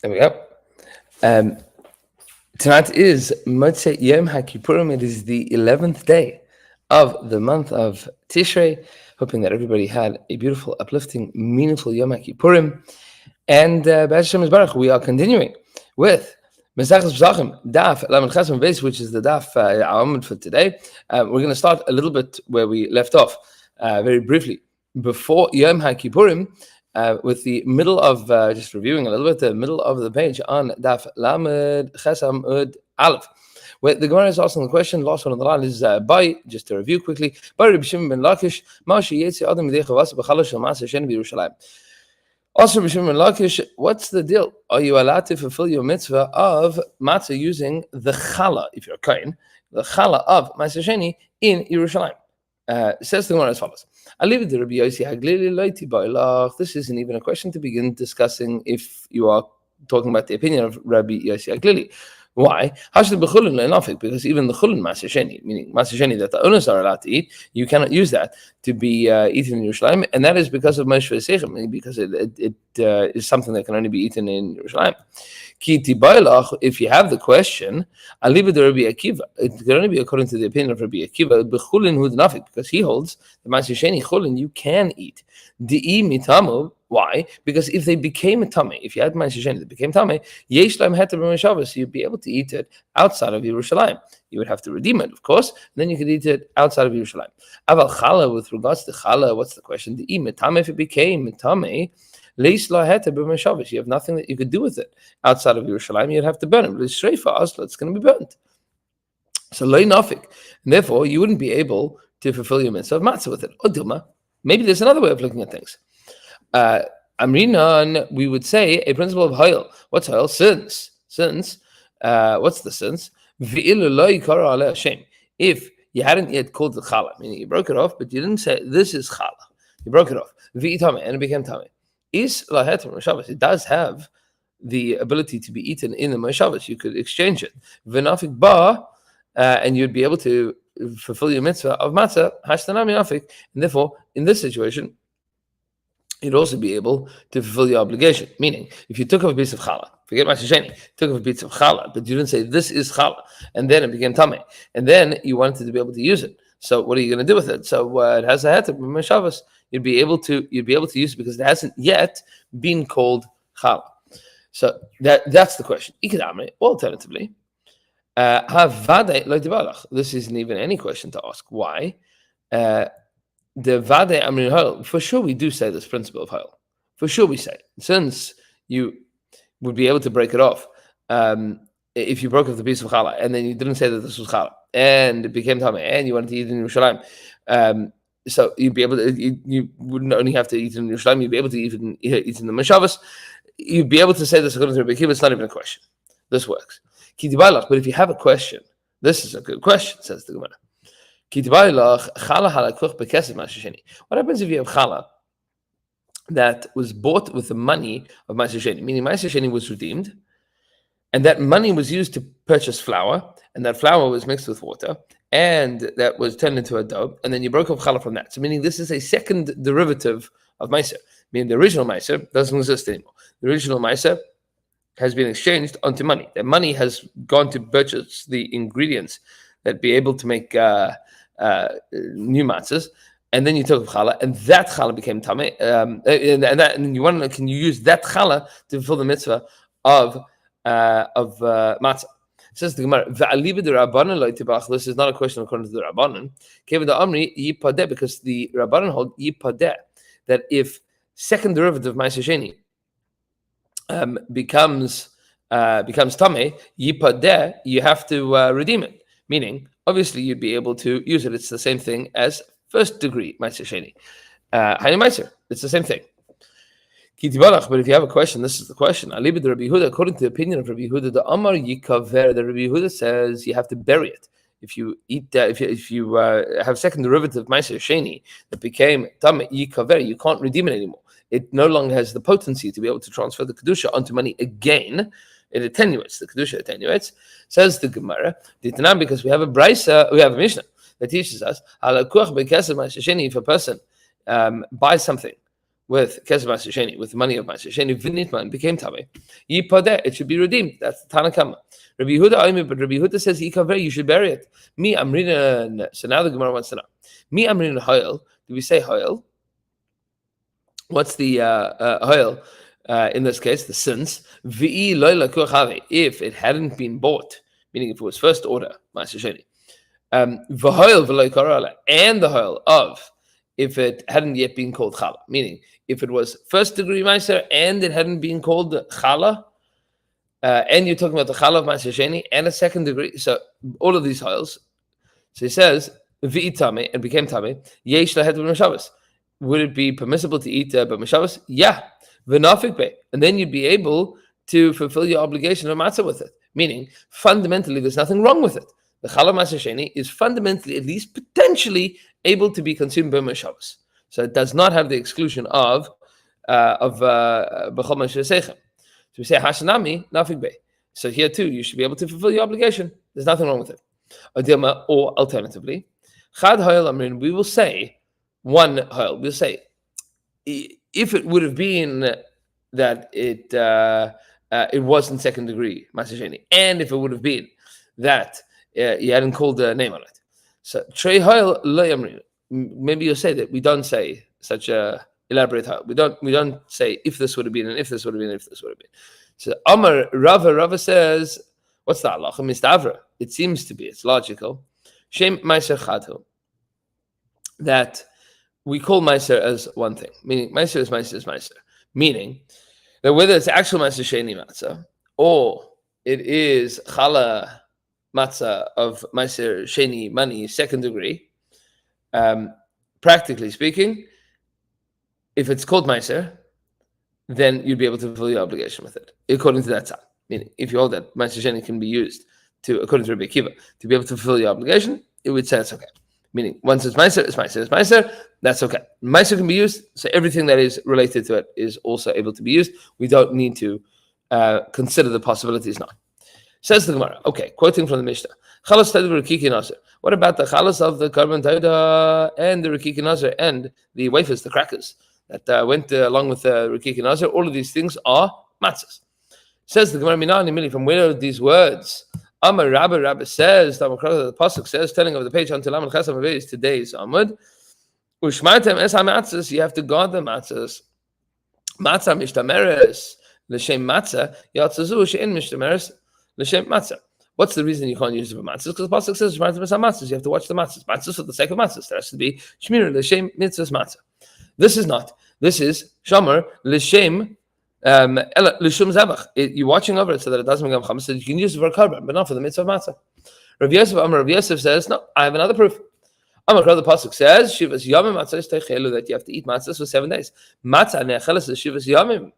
There we go. Um, Tonight is Motzei Yom HaKippurim. It is the 11th day of the month of Tishrei. Hoping that everybody had a beautiful, uplifting, meaningful Yom HaKippurim. And B'ez Hashem Yisbarach, we are continuing with Maseches Pesachim, Daf Lamed Chesam Beis, which is the Daf Amud for today. We're going to start a little bit where we left off, very briefly, before Yom HaKippurim, with the middle of, just reviewing a little bit, the middle of the page on Daf Lamed Chesam Ud Aleph, where the Gemara is asking the question. Last one on the line is by, just to review quickly, by Rabbi Shimon ben Lakish, Mashi Yetzi Adam Midei Chavas B'Chala Shel Maaseh Sheni B'Yerushalayim. Also, Rabbi Shimon ben Lakish, what's the deal? Are you allowed to fulfill your mitzvah of matzah using the challah, if you're a kohen, the challah of Maaseh Sheni in Yerushalayim? Says the Gemara as follows. I leave it to Rabbi Yossi Haglili Loiti Bailach. This isn't even a question to begin discussing if you are talking about the opinion of Rabbi Yossi Haglili. Why? Because even the chulin Maaseh Sheni, meaning Maaseh Sheni that the owners are allowed to eat, you cannot use that to be eaten in Yerushalayim, and that is because of Moshe Pesachim, because it is something that can only be eaten in Yerushalayim. If you have the question, I'll leave it to Rabbi Akiva. It can only be according to the opinion of Rabbi Akiva, because he holds the Maaseh Sheni chulin you can eat. Di'i mitamu. Why? Because if they became a tummy, if you had Maaseh Sheni that became tummy, yesh lahem heter b'meshavos, you'd be able to eat it outside of Yerushalayim. You would have to redeem it, of course, and then you could eat it outside of Yerushalayim. Aval challah, with regards to challah, what's the question? The imetame, if it became a tummy, leish la heter b'meshavos, you have nothing that you could do with it outside of Yerushalayim. You'd have to burn it. But it's straight for us, it's going to be burnt. So loy nafik, and therefore you wouldn't be able to fulfill your mitzvah of matzah with it. Or dilma, maybe there's another way of looking at things. Amrinan, we would say a principle of Hayil. What's Hayil? Since, what's the since? If you hadn't yet called the challah, meaning you broke it off, but you didn't say this is challah. You broke it off, and it became tameh. It does have the ability to be eaten in the Moshavos. You could exchange it. V'nafik ba, and you'd be able to fulfill your mitzvah of matzah, hashtanami nafik, and therefore, in this situation, you'd also be able to fulfill your obligation. Meaning, if you took off a piece of challah, forget Maaseh Sheni, took off a piece of challah, but you didn't say this is challah, and then it became tameh, and then you wanted to be able to use it. So what are you going to do with it? So it has a heter b'meshavos. You'd be able to use it because it hasn't yet been called challah. So that's the question. Alternatively, this isn't even any question to ask. Why? The Vade Amrin Hayil, for sure we do say this principle of Hayil. For sure we say, since you would be able to break it off, if you broke off the piece of challah, and then you didn't say that this was challah, and it became tameh, and you wanted to eat it in Yerushalayim, so you'd be able to, you wouldn't only have to eat it in Yerushalayim, you'd be able to eat it in the Moshavos. You'd be able to say this according to Rabbi Akiva. It's not even a question. This works. But if you have a question, this is a good question, says the Gemara. What happens if you have challah that was bought with the money of Maaseh Sheni, meaning Maaseh Sheni was redeemed, and that money was used to purchase flour, and that flour was mixed with water, and that was turned into a dough, and then you broke off challah from that. So meaning this is a second derivative of Maaser, meaning the original Maaser doesn't exist anymore. The original Maaser has been exchanged onto money. That money has gone to purchase the ingredients that be able to make new matzahs, and then you took challah, and that challah became tameh, and you want to, can you use that challah to fulfill the mitzvah of matzah? It says the Gemara, this is not a question according to the Rabbanan, because the Rabbanan hold yipadeh, that if second derivative Maaseh Sheni becomes tameh, yipadeh, you have to redeem it. Meaning, obviously, you'd be able to use it. It's the same thing as first degree Maaseh Sheni. Hani Maaser, it's the same thing. But if you have a question, this is the question. According to the opinion of Rabbi Yehuda, the Amar Yikaver, the Rabbi Yehuda says you have to bury it. If you eat that, if you have second derivative Maaseh Sheni that became Tam Yikaver, you can't redeem it anymore. It no longer has the potency to be able to transfer the kedusha onto money again. It attenuates, the kedusha attenuates. Says the Gemara, because we have a brisa, we have a Mishnah that teaches us if a person buys something with Kesef Maser with the money of Maser Sheni, Vinitman became Tameh. Yipadeh, it should be redeemed. That's the Tanakama. Rabbi Yehuda, but Rabbi Yehuda says you should bury it. Me, I'm reading. So now the Gemara wants to know. Me, I'm reading Hoyel. Do we say Hoyel? What's the Hoyel in this case? The sins. V'i loyla kuchave. If it hadn't been bought, meaning if it was first order Maser Sheni. V'hoyel v'loy karala, and the Hoyel of if it hadn't yet been called chala, meaning if it was first degree Meiser and it hadn't been called chala, and you're talking about the chala of Maser Sheni and a second degree, so all of these Hoyels. So he says, v'it tameh, and became tameh, yesh lahet b'mashavas. Would it be permissible to eat b'mashavas? Yeah. V'nafik be, and then you'd be able to fulfill your obligation of matzah with it. Meaning, fundamentally, there's nothing wrong with it. The chala Maser Sheni is fundamentally, at least potentially, able to be consumed b'mashavas. So it does not have the exclusion of b'chol Maser. So we say hashanami nafik be. So here too, you should be able to fulfill your obligation. There's nothing wrong with it. Or alternatively, chad hoyel amrin, we will say one hoyel. We'll say if it would have been that it wasn't second degree Maser Sheni, and if it would have been that you hadn't called the name on it. So trei hoyel lo yamrin. Maybe you'll say that we don't say such a elaborate hoyel. We don't say if this would have been and if this would have been and if this would have been. So Amar Rava says, what's that halacha? Mistavra. It seems to be. It's logical. Shem Meiser Chadhu. That we call Meiser as one thing. Meaning Meiser is Meiser. Meaning that whether it's actual Maser Sheni matzah or it is chala matzah of Maser Sheni money second degree, practically speaking, if it's called Meiser, then you'd be able to fulfill your obligation with it, according to that time. Meaning, if you hold that Maser Sheni can be used to, according to Rabbi Akiva, to be able to fulfill your obligation, it would say it's okay. Meaning, once it's Meiser, it's Meiser, it's Meiser, that's okay. Meiser can be used, so everything that is related to it is also able to be used. We don't need to consider the possibilities now. Says the Gemara, okay, quoting from the Mishnah, Chalas Taida Rikiki Nazir. What about the Chalas of the Karban Taida and the Rikiki Nazir and the wafers, the crackers that went along with the Rikiki Nazir? All of these things are matzahs. Says the Gemara, Minani, from where are these words? Amar Rabbi says, the Pasuk says, telling of the page until Amud Chesam is today's Amud. Ushmaitem es hamatzahs, you have to guard the matzahs. Matzah mishtameres l'shem matzah, yatzazu she'en mishtameres l'shem matzah. What's the reason you can't use it for matzahs? Because the Pasuk says, Ushmaitem es hamatzahs, you have to watch the matzahs. Matzahs for the sake of matzahs. There has to be shmir l'shem mitzvahs matzah. This is not. This is shomer l'shem l'shum zabach. You're watching over it so that it doesn't become chametz. So you can use it for a korban, but not for the mitzvah of matzah. Rav Yosef says, no, I have another proof. The pasuk says, Shivas Yomim matzah teichelu, that you have to eat matzahs for 7 days. Matzah necheles l'shivas Yomim.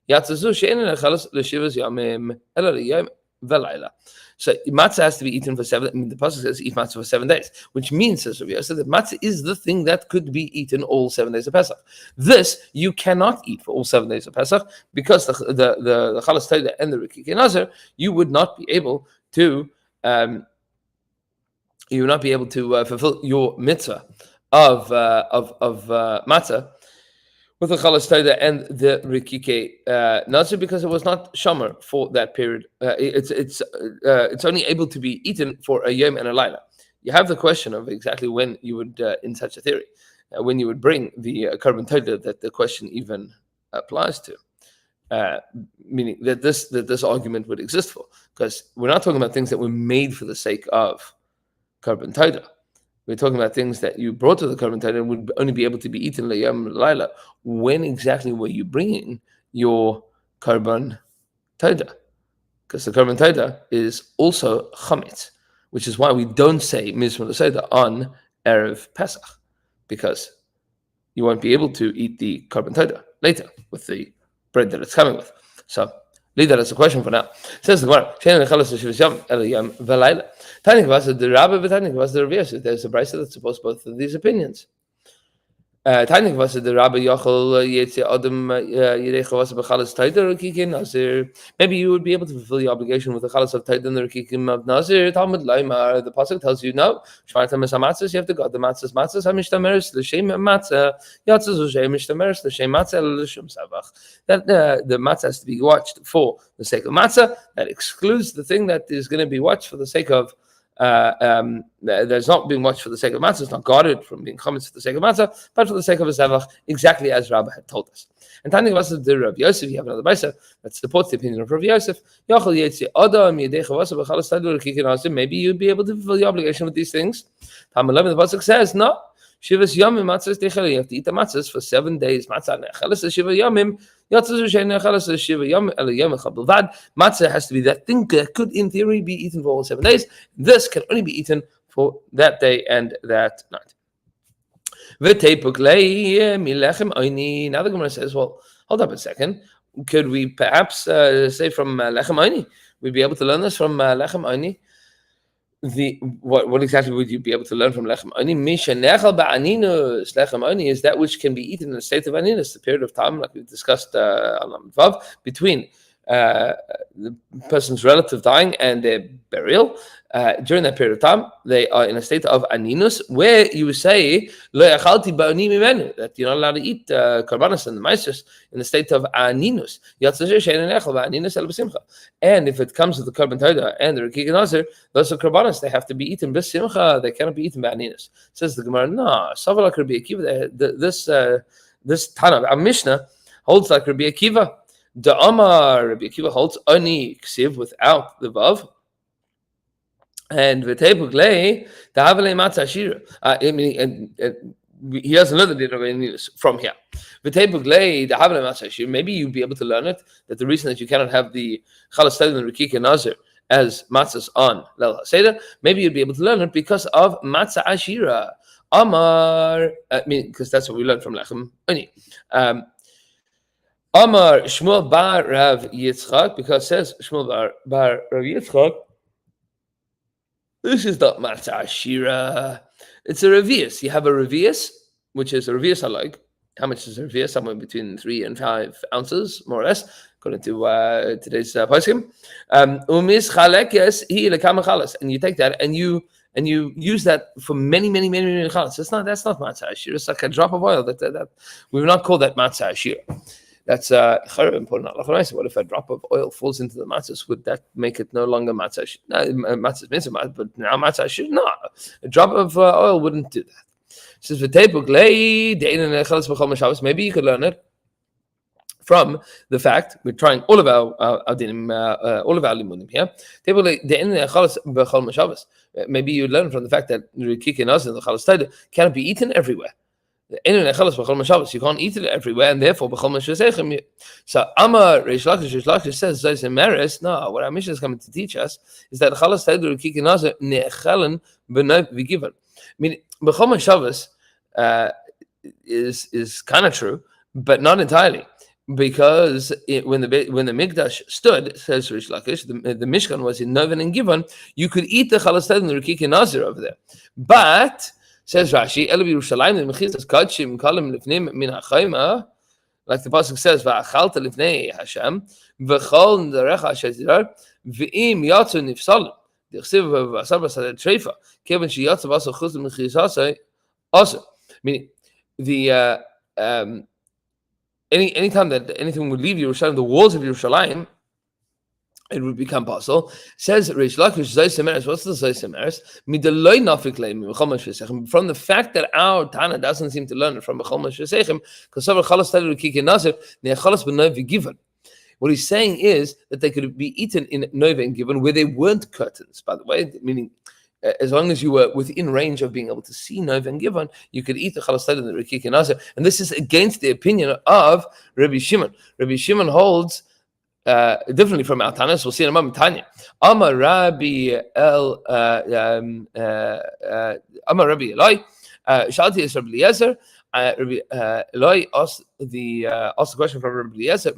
Yatzazu she'en necheles l'shivas Yomim ela l'yom v'layla. So matzah has to be eaten for 7. I mean, the pasuk says eat matzah for 7 days, which means, says Rav Yosef, that matzah is the thing that could be eaten all 7 days of Pesach. This you cannot eat for all 7 days of Pesach because the chalas taida and the rikiki nazar, you would not be able to. You will not be able to fulfill your mitzvah of matzah with the chalas taida and the rikike nazir because it was not shomer for that period. It's only able to be eaten for a yom and a laila. You have the question of exactly when you would, in such a theory, when you would bring the korban taida that the question even applies to. Meaning that this argument would exist for, because we're not talking about things that were made for the sake of korban taida. We're talking about things that you brought to the korban taida and would only be able to be eaten layam laila. When exactly were you bringing your korban taida? Because the korban taida is also chametz, which is why we don't say mizmor l'seder on erev Pesach, because you won't be able to eat the korban taida later with the bread that it's coming with. So leave that as a question for now. Says the Gemara, there's a brisa that supports both of these opinions. Tainik was the Rabbi Yochel Yetzi Adam Yerecha was Bechalas Taider Kikin Nazir. Maybe you would be able to fulfill the obligation with the Chalas of Taider and the Kikim of Nazir. Talmud Laimar, the Pasuk tells you no. Shmartam is Hamatzas, you have to go. The Matzas, Hamishtameris, the Shem Matzah, Yatzas Ushem Mishtameris, the Shem Matzah, Lishum Savach. That the Matzah has to be watched for the sake of Matzah. That excludes the thing that is going to be watched for the sake of there's not being watched for the sake of matzah. It's not guarded from being chametz for the sake of matzah, but for the sake of a zevach, exactly as Rabbi had told us. And Tanya was the Rabbi Yosef. You have another brisa that supports the opinion of Rabbi Yosef. Maybe you'd be able to fulfill the obligation with these things. Talmud 11, the pasuk says no. Shivas yomim matzahs techel. You have to eat the matzahs for 7 days. Matzah necheles shiva yomim. Matzah has to be that thing that could, in theory, be eaten for all 7 days. This can only be eaten for that day and that night. Now the Gemara says, well, hold up a second. Could we perhaps say from lechem oini? We'd be able to learn this from lechem oini. What exactly would you be able to learn from lechem oini? Lechem oini is that which can be eaten in a state of aninus, the period of time, like we discussed on Amud Vav, between the person's relative dying and their burial. During that period of time, they are in a state of aninus, where you say that you're not allowed to eat karbanos and the Maseches in the state of aninus. And if it comes to the korban todah and the rekik nazir, those are karbanos. They have to be eaten b'simcha. They cannot be eaten by aninus. Says the Gemara, no. Savalak Rabbi Akiva. This Tana, our Mishnah, holds like Rabbi Akiva. The Amar Rabbi Akiva holds ani ksiv without the vav. And v'teibuglei ta'avalei matzah shira. He has another din of aninus from here. V'teibuglei ta'avalei matzah shira. Maybe you'd be able to learn it that the reason that you cannot have the chalas taider and rekik nazir as matzahs on Leil HaSeder, maybe you'd be able to learn it because of matzah ashira. Amar, because that's what we learned from lechem oni. Amar Shmuel bar Rav Yitzchak, because it says Shmuel bar Rav Yitzchak. This is not matzah ashira. It's a revius. You have a revius, which is a revius alike. How much is a revius? Somewhere between 3 and 5 ounces, more or less, according to today's Pesachim. Umis chalekes hi lekama chalas, and you take that and you use that for many chalas. That's not matzah ashira. It's like a drop of oil. That we will not call that matzah ashira. That's important. What if a drop of oil falls into the matzahs? Would that make it no longer matzah? Matzahs mitzvah, but now matzah should not. A drop of oil wouldn't do that. It says maybe you could learn it from the fact we're trying all of our limudim here. Maybe you learn from the fact that rekik and the chalas taider cannot be eaten everywhere. You can't eat it everywhere, and therefore so Amar Reish Lakish says no. What our Mishnah is coming to teach us is that chalas taider rekik and nazir nechelen b'nov v'given. Meaning b'chol mashavos is kind of true, but not entirely, because when the Mikdash stood, says Reish Lakish, the Mishkan was in Noven and Given. You could eat the chalas taider and the rekik and nazir over there, but says Rashi, Elu Yerushalayim l'mechizas kadshim kalim lifnei min ha'chayma, like the pasuk says, va'achalta lifnei Hashem v'chol nedarecha shezirar v'im yatzu nifsalim d'chsiv v'asar b'sadeh treifa kevin sheyatzu v'asar chutz l'mechizasei also. Meaning, the anytime that anything would leave Yerushalayim, the walls of Yerushalayim, it would become possible. Says Reish Lakish, Zaysemeres. What's the Zaysemeres? Midaloi nafik leim b'chol mashvesechem. From the fact that our Tana doesn't seem to learn it from b'chol mashvesechem, because of chalas taider rekik and nazir, ne'chalas b'nov v'given. What he's saying is that they could be eaten in Nova and Given where there weren't curtains. By the way, meaning as long as you were within range of being able to see Nova and Given, you could eat the chalas taider and the rekik and nazir. And this is against the opinion of Rabbi Shimon. Rabbi Shimon holds differently from our Tanas. We'll see in a moment. Tanya, Amar Rabbi Eloi, Shalti is Rabbi Eliezer. Rabbi Eloi asked the question from Rabbi Eliezer: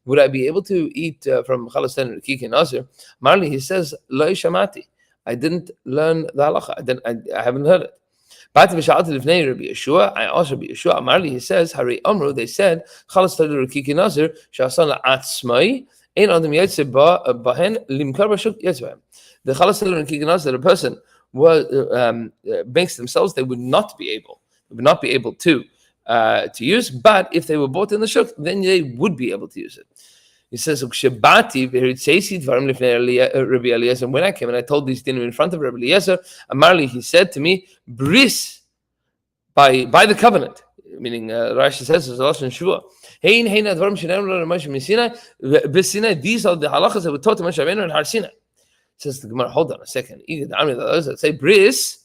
would I be able to eat from chalas taider and rekik and nazir? Marli, he says, Loi shamati. I didn't learn the halacha. I haven't heard it. Bati v'sha'alti lifnei Rabbi Yeshua. I asked Rabbi Yeshua. Amarli, he says, Hari Amru. They said, Chalas Tadu Rikiki Nazir Sha'asan la'atzmai Ein Adam Yetze Bahen Limkar Bashuk Yetzbehem. The Chalas Tadu Rikiki Nazir, the person was banks themselves, they would not be able to use. But if they were bought in the shuk, then they would be able to use it. He says, and when I came and I told these dinim in front of Rabbi Eliezer, Amarli, he said to me, Bris, by the covenant, meaning Rashi says, these are the halachas that were taught to Moshe Rabbeinu and Har Sinai. Says the Gemara, hold on a second. Say Bris,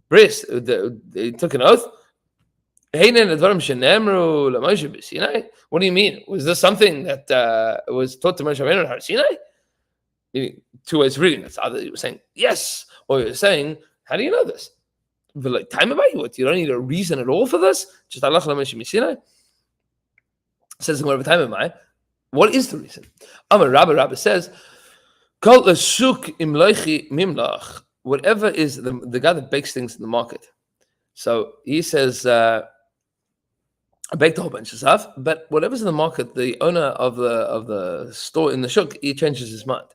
they took an oath. What do you mean? Was this something that was taught to Moshe Rabbeinu and Har Sinai? Two ways of reading it. Either you were saying yes, or you're saying, how do you know this? Like, time about you? What? You don't need a reason at all for this? Just Allah Sinai? Says the Gemara, time of mine. What is the reason? Amar Rabbi says, whatever is the guy that bakes things in the market. So he says, I baked a whole bunch of stuff, but whatever's in the market, the owner of the store in the shuk, he changes his mind.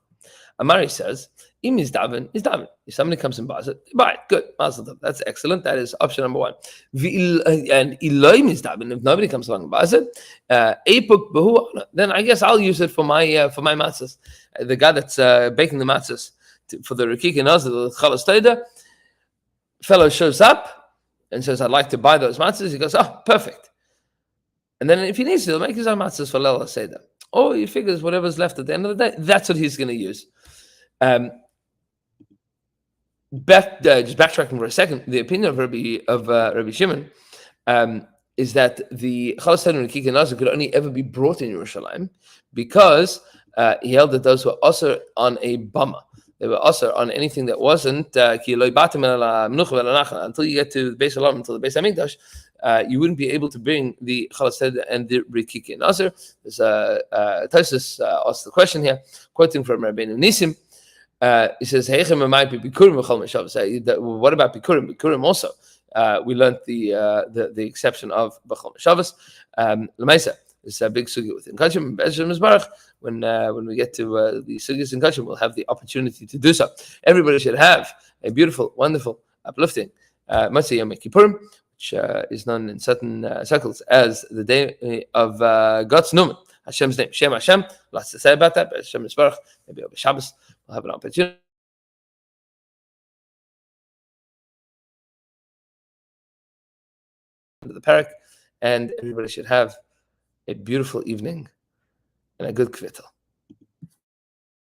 Amari says, Im is daven, is daven. If somebody comes and buys it, buy it. Good. That's excellent. That is option number one. And Elohim is daven. If nobody comes along and buys it, then I guess I'll use it for my matzahs. The guy that's baking the matzahs for the Rikik and Nazir, the Chalas Teda, fellow shows up and says, I'd like to buy those matzahs. He goes, oh, perfect. And then if he needs to, he'll make his own matzahs for Leila Seder. Or he figures whatever's left at the end of the day, that's what he's going to use. Just backtracking for a second, the opinion of Rabbi Shimon is that the Chalas Teda and Rikik and Nazir could only ever be brought in Yerushalayim because he held that those were also on a bama. They were also on anything that wasn't until you get to the Beis Olam, until the Beis Hamikdash. You wouldn't be able to bring the Chalas Teda and the Rikik and Nazir. There's Tosis asked the question here, quoting from Rabbeinu Nisim. He says, what about Bikurim? Bikurim also. We learned the exception of B'chol Shabbos. L'maisa, it's a big sugi within Kachim. When we get to the sugis in Kachim, we'll have the opportunity to do so. Everybody should have a beautiful, wonderful, uplifting Matzah Yom Kippurim, which is known in certain circles as the day of God's Numen, Hashem's name, Shem Hashem. Lots to say about that, but Hashem Yisbarach, maybe over Shabbos, we'll have an opportunity. The parak, and everybody should have a beautiful evening and a good kvittel.